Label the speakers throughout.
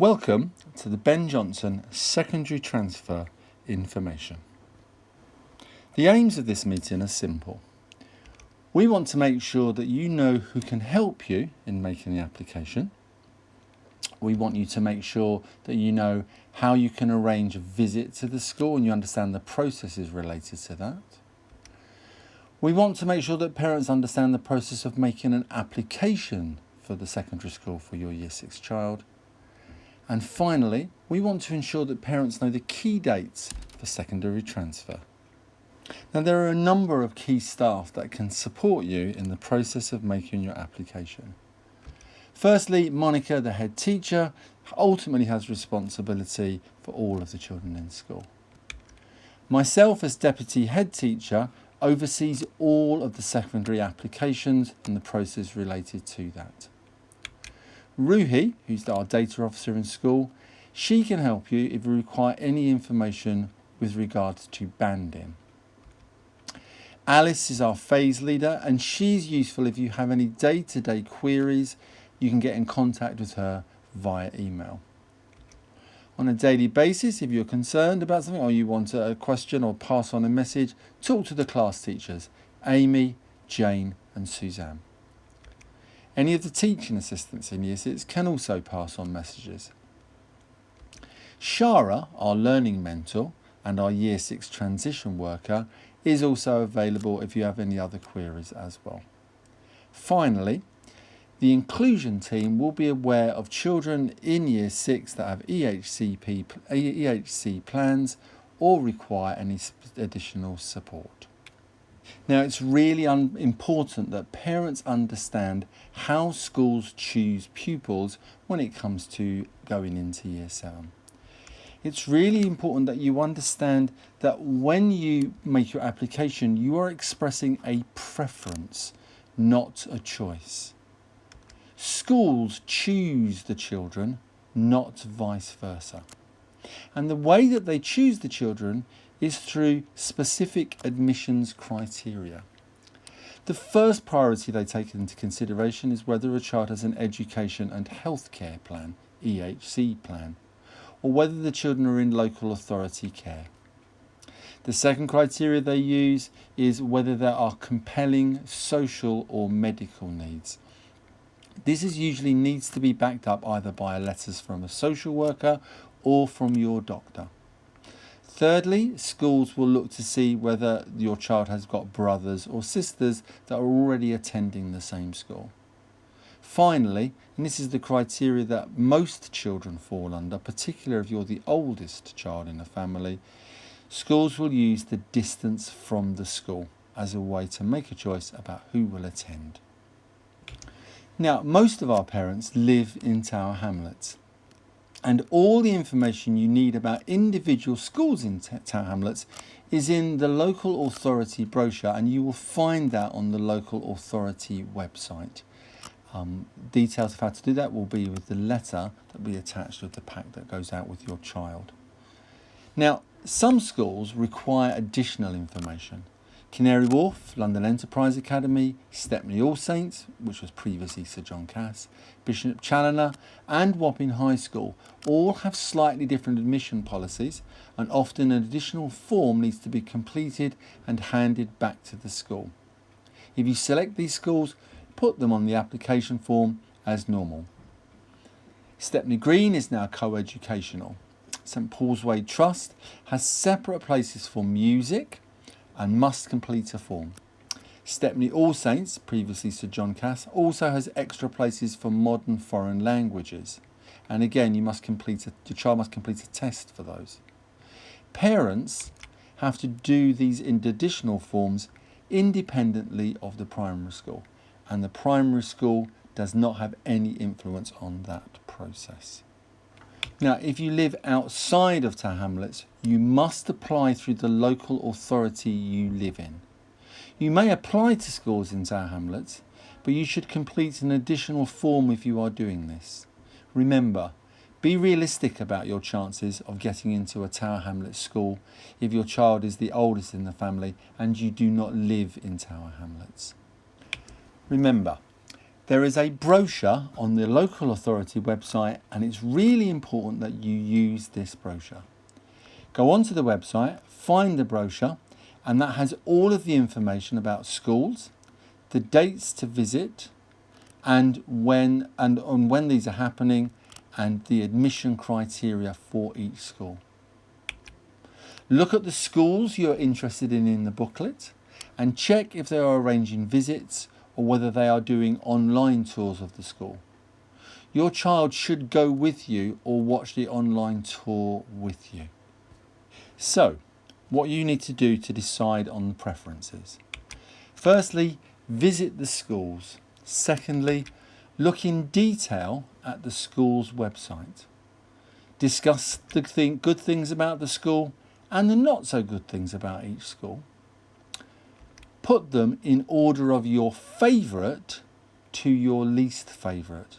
Speaker 1: Welcome to the Ben Jonson Secondary Transfer Information. The aims of this meeting are simple. We want to make sure that you know who can help you in making the application. We want you to make sure that you know how you can arrange a visit to the school and you understand the processes related to that. We want to make sure that parents understand the process of making an application for the secondary school for your Year 6 child. And finally, we want to ensure that parents know the key dates for secondary transfer. Now, there are a number of key staff that can support you in the process of making your application. Firstly, Monica, the head teacher, ultimately has responsibility for all of the children in school. Myself, as deputy head teacher, oversees all of the secondary applications and the process related to that. Ruhi, who's our data officer in school, she can help you if you require any information with regards to banding. Alice is our phase leader and she's useful if you have any day-to-day queries. You can get in contact with her via email. On a daily basis, if you're concerned about something or you want a question or pass on a message, talk to the class teachers, Amy, Jane and Suzanne. Any of the teaching assistants in Year 6 can also pass on messages. Shara, our learning mentor and our Year 6 transition worker, is also available if you have any other queries as well. Finally, the inclusion team will be aware of children in Year 6 that have EHC plans or require any additional support. Now, it's really important that parents understand how schools choose pupils when it comes to going into Year 7. It's really important that you understand that when you make your application, you are expressing a preference, not a choice. Schools choose the children, not vice versa. And the way that they choose the children is through specific admissions criteria. The first priority they take into consideration is whether a child has an education and healthcare plan, EHC plan, or whether the children are in local authority care. The second criteria they use is whether there are compelling social or medical needs. This usually needs to be backed up either by letters from a social worker or from your doctor. Thirdly, schools will look to see whether your child has got brothers or sisters that are already attending the same school. Finally, and this is the criteria that most children fall under, particularly if you're the oldest child in a family, schools will use the distance from the school as a way to make a choice about who will attend. Now, most of our parents live in Tower Hamlets, and all the information you need about individual schools in Tower Hamlets is in the local authority brochure, and you will find that on the local authority website. Details of how to do that will be with the letter that will be attached with the pack that goes out with your child. Now, some schools require additional information. Canary Wharf, London Enterprise Academy, Stepney All Saints, which was previously Sir John Cass, Bishop Challoner and Wapping High School all have slightly different admission policies, and often an additional form needs to be completed and handed back to the school. If you select these schools, put them on the application form as normal. Stepney Green is now co-educational. St Paul's Way Trust has separate places for music and must complete a form. Stepney All Saints, previously Sir John Cass, also has extra places for modern foreign languages. And again, your child must complete a test for those. Parents have to do these additional forms independently of the primary school, and the primary school does not have any influence on that process. Now, if you live outside of Tower Hamlets, you must apply through the local authority you live in. You may apply to schools in Tower Hamlets, but you should complete an additional form if you are doing this. Remember, be realistic about your chances of getting into a Tower Hamlets school if your child is the oldest in the family and you do not live in Tower Hamlets. Remember, There is a brochure on the local authority website, and it's really important that you use this brochure. Go onto the website, find the brochure, and that has all of the information about schools, the dates to visit, and when these are happening, and the admission criteria for each school. Look at the schools you're interested in the booklet, and check if they are arranging visits or whether they are doing online tours of the school. Your child should go with you or watch the online tour with you. So, what you need to do to decide on the preferences. Firstly, visit the schools. Secondly, look in detail at the school's website. Discuss the good things about the school and the not so good things about each school. Put them in order of your favourite to your least favourite.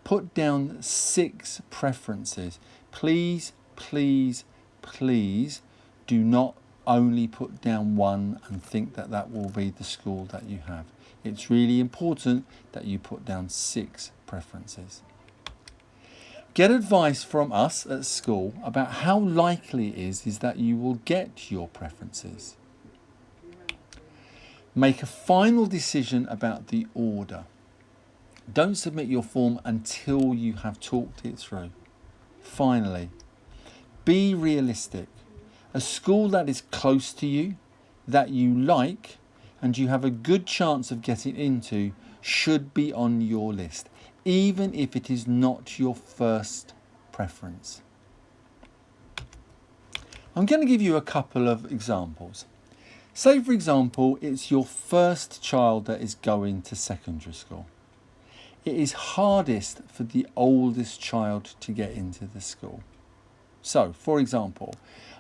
Speaker 1: Put down 6 preferences. Please, please, please do not only put down 1 and think that that will be the school that you have. It's really important that you put down 6 preferences. Get advice from us at school about how likely it is that you will get your preferences. Make a final decision about the order. Don't submit your form until you have talked it through. Finally, be realistic. A school that is close to you, that you like, and you have a good chance of getting into should be on your list, even if it is not your first preference. I'm going to give you a couple of examples. Say, for example, it's your first child that is going to secondary school. It is hardest for the oldest child to get into the school. So, for example,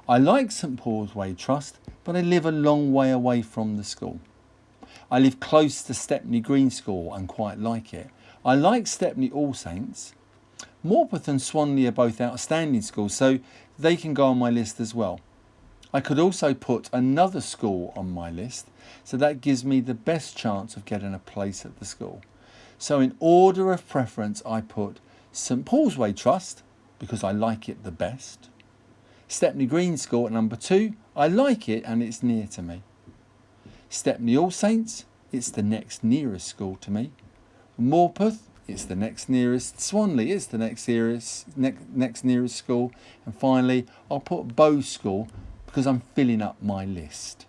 Speaker 1: I like St Paul's Way Trust, but I live a long way away from the school. I live close to Stepney Green School and quite like it. I like Stepney All Saints. Morpeth and Swanley are both outstanding schools, so they can go on my list as well. I could also put another school on my list, so that gives me the best chance of getting a place at the school. So in order of preference, I put St Paul's Way Trust, because I like it the best. Stepney Green School at number 2, I like it and it's near to me. Stepney All Saints, it's the next nearest school to me. Morpeth, it's the next nearest. Swanley is the next nearest school. And finally, I'll put Bow School because I'm filling up my list.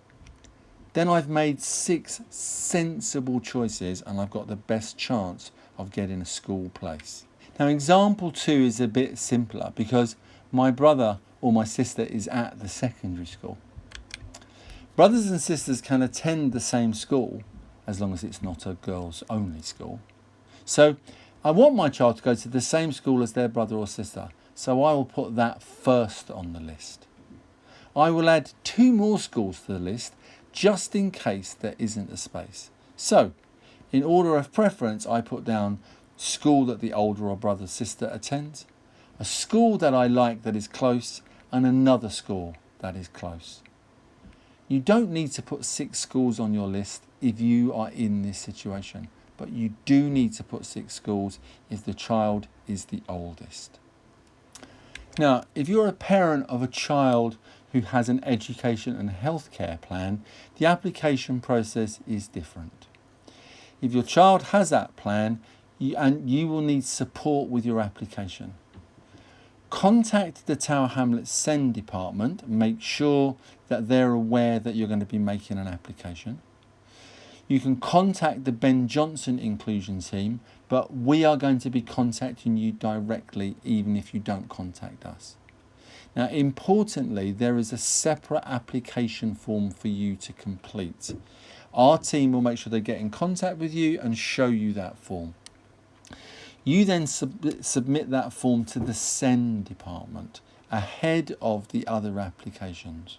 Speaker 1: Then I've made 6 sensible choices and I've got the best chance of getting a school place. Now, example 2 is a bit simpler because my brother or my sister is at the secondary school. Brothers and sisters can attend the same school as long as it's not a girls only school. So I want my child to go to the same school as their brother or sister, so I will put that first on the list. I will add 2 more schools to the list just in case there isn't a space. So, in order of preference, I put down school that the older or brother or sister attends, a school that I like that is close, and another school that is close. You don't need to put 6 schools on your list if you are in this situation, but you do need to put 6 schools if the child is the oldest. Now, if you're a parent of a child who has an education and healthcare plan, the application process is different. If your child has that plan, you will need support with your application. Contact the Tower Hamlets Send department, make sure that they're aware that you're going to be making an application. You can contact the Ben Jonson inclusion team, but we are going to be contacting you directly even if you don't contact us. Now, importantly, there is a separate application form for you to complete. Our team will make sure they get in contact with you and show you that form. You then submit that form to the Send department ahead of the other applications.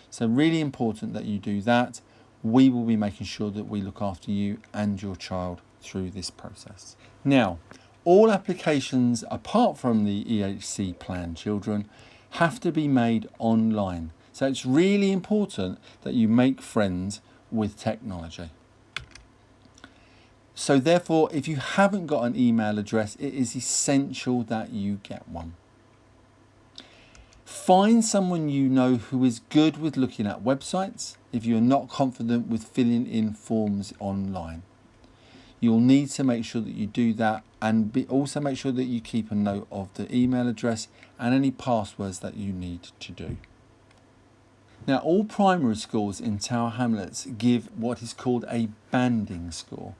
Speaker 1: So really important that you do that. We will be making sure that we look after you and your child through this process. Now, all applications apart from the EHC plan children have to be made online. So it's really important that you make friends with technology. So therefore, if you haven't got an email address, it is essential that you get one. Find someone you know who is good with looking at websites if you're not confident with filling in forms online. You'll need to make sure that you do that, and also make sure that you keep a note of the email address and any passwords that you need to do. Now, all primary schools in Tower Hamlets give what is called a banding score.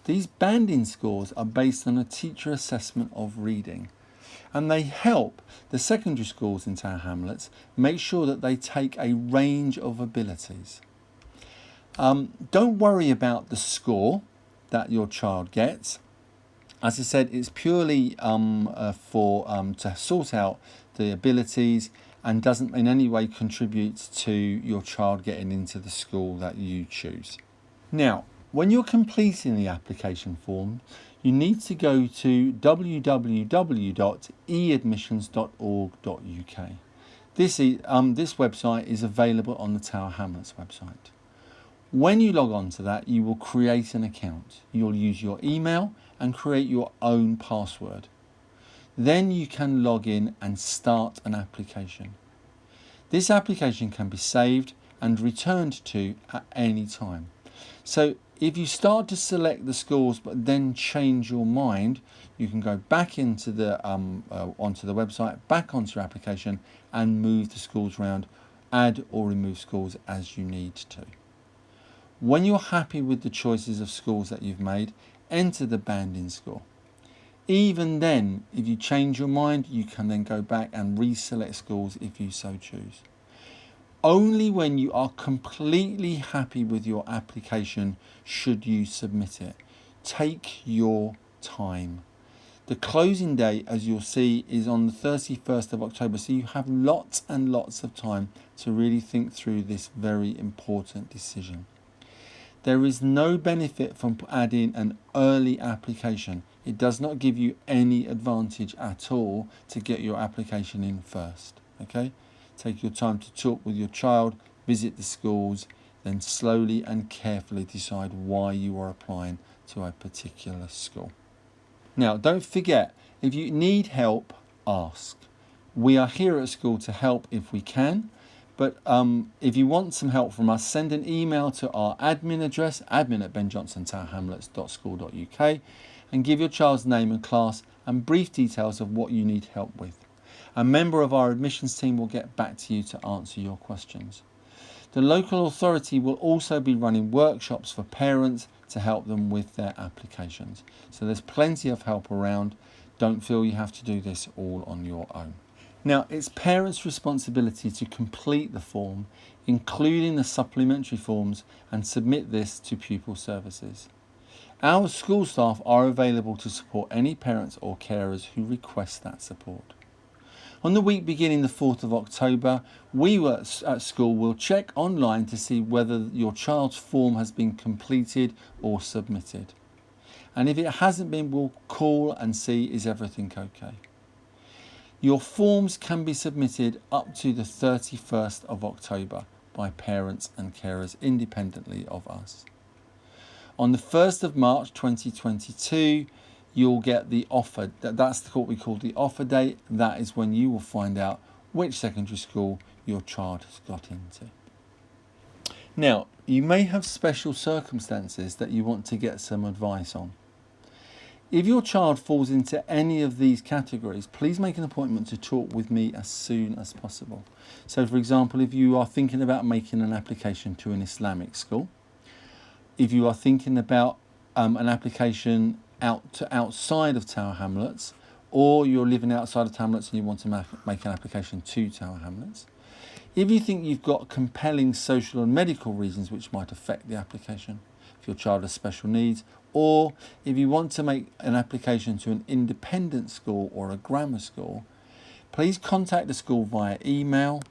Speaker 1: These banding scores are based on a teacher assessment of reading, and they help the secondary schools in Tower Hamlets make sure that they take a range of abilities. Don't worry about the score that your child gets. As I said, it's purely to sort out the abilities and doesn't in any way contribute to your child getting into the school that you choose. Now, when you're completing the application form, you need to go to www.eadmissions.org.uk. This website is available on the Tower Hamlets website. When you log on to that, you will create an account. You'll use your email and create your own password. Then you can log in and start an application. This application can be saved and returned to at any time. So if you start to select the schools but then change your mind, you can go back into onto the website, back onto your application, and move the schools around, add or remove schools as you need to. When you're happy with the choices of schools that you've made, enter the banding score. Even then, if you change your mind, you can then go back and reselect schools if you so choose. Only when you are completely happy with your application should you submit it. Take your time. The closing date, as you'll see, is on the 31st of October, so you have lots and lots of time to really think through this very important decision. There is no benefit from adding an early application. It does not give you any advantage at all to get your application in first. Okay? Take your time to talk with your child, visit the schools, then slowly and carefully decide why you are applying to a particular school. Now, don't forget, if you need help, ask. We are here at school to help if we can. But if you want some help from us, send an email to our admin address, admin@benjonsontowerhamlets.school.uk, and give your child's name and class and brief details of what you need help with. A member of our admissions team will get back to you to answer your questions. The local authority will also be running workshops for parents to help them with their applications. So there's plenty of help around. Don't feel you have to do this all on your own. Now, it's parents' responsibility to complete the form, including the supplementary forms, and submit this to pupil services. Our school staff are available to support any parents or carers who request that support. On the week beginning the 4th of October, we at school will check online to see whether your child's form has been completed or submitted. And if it hasn't been, we'll call and see is everything okay. Your forms can be submitted up to the 31st of October by parents and carers independently of us. On the 1st of March 2022, you'll get the offer. That's what we call the offer date. That is when you will find out which secondary school your child has got into. Now, you may have special circumstances that you want to get some advice on. If your child falls into any of these categories, please make an appointment to talk with me as soon as possible. So, for example, if you are thinking about making an application to an Islamic school, if you are thinking about an application outside of Tower Hamlets, or you're living outside of Tower Hamlets and you want to make an application to Tower Hamlets, if you think you've got compelling social and medical reasons which might affect the application, if your child has special needs, or if you want to make an application to an independent school or a grammar school, please contact the school via email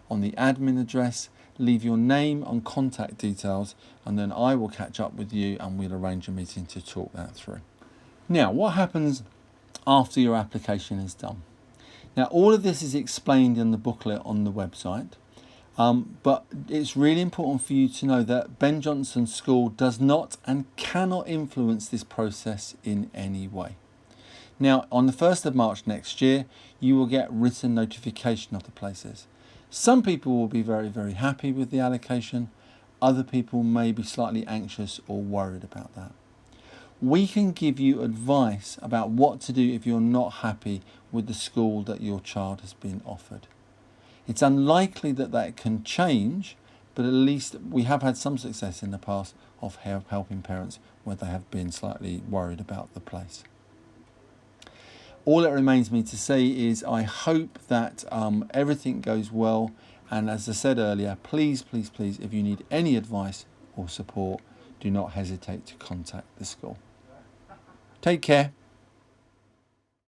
Speaker 1: on the admin address, leave your name and contact details, and then I will catch up with you and we'll arrange a meeting to talk that through. Now, what happens after your application is done? Now, all of this is explained in the booklet on the website. But it's really important for you to know that Ben Jonson School does not and cannot influence this process in any way. Now, on the 1st of March next year, you will get written notification of the places. Some people will be very, very happy with the allocation. Other people may be slightly anxious or worried about that. We can give you advice about what to do if you're not happy with the school that your child has been offered. It's unlikely that that can change, but at least we have had some success in the past of helping parents where they have been slightly worried about the place. All that remains me to say is I hope that everything goes well, and as I said earlier, please, please, please, if you need any advice or support, do not hesitate to contact the school. Take care.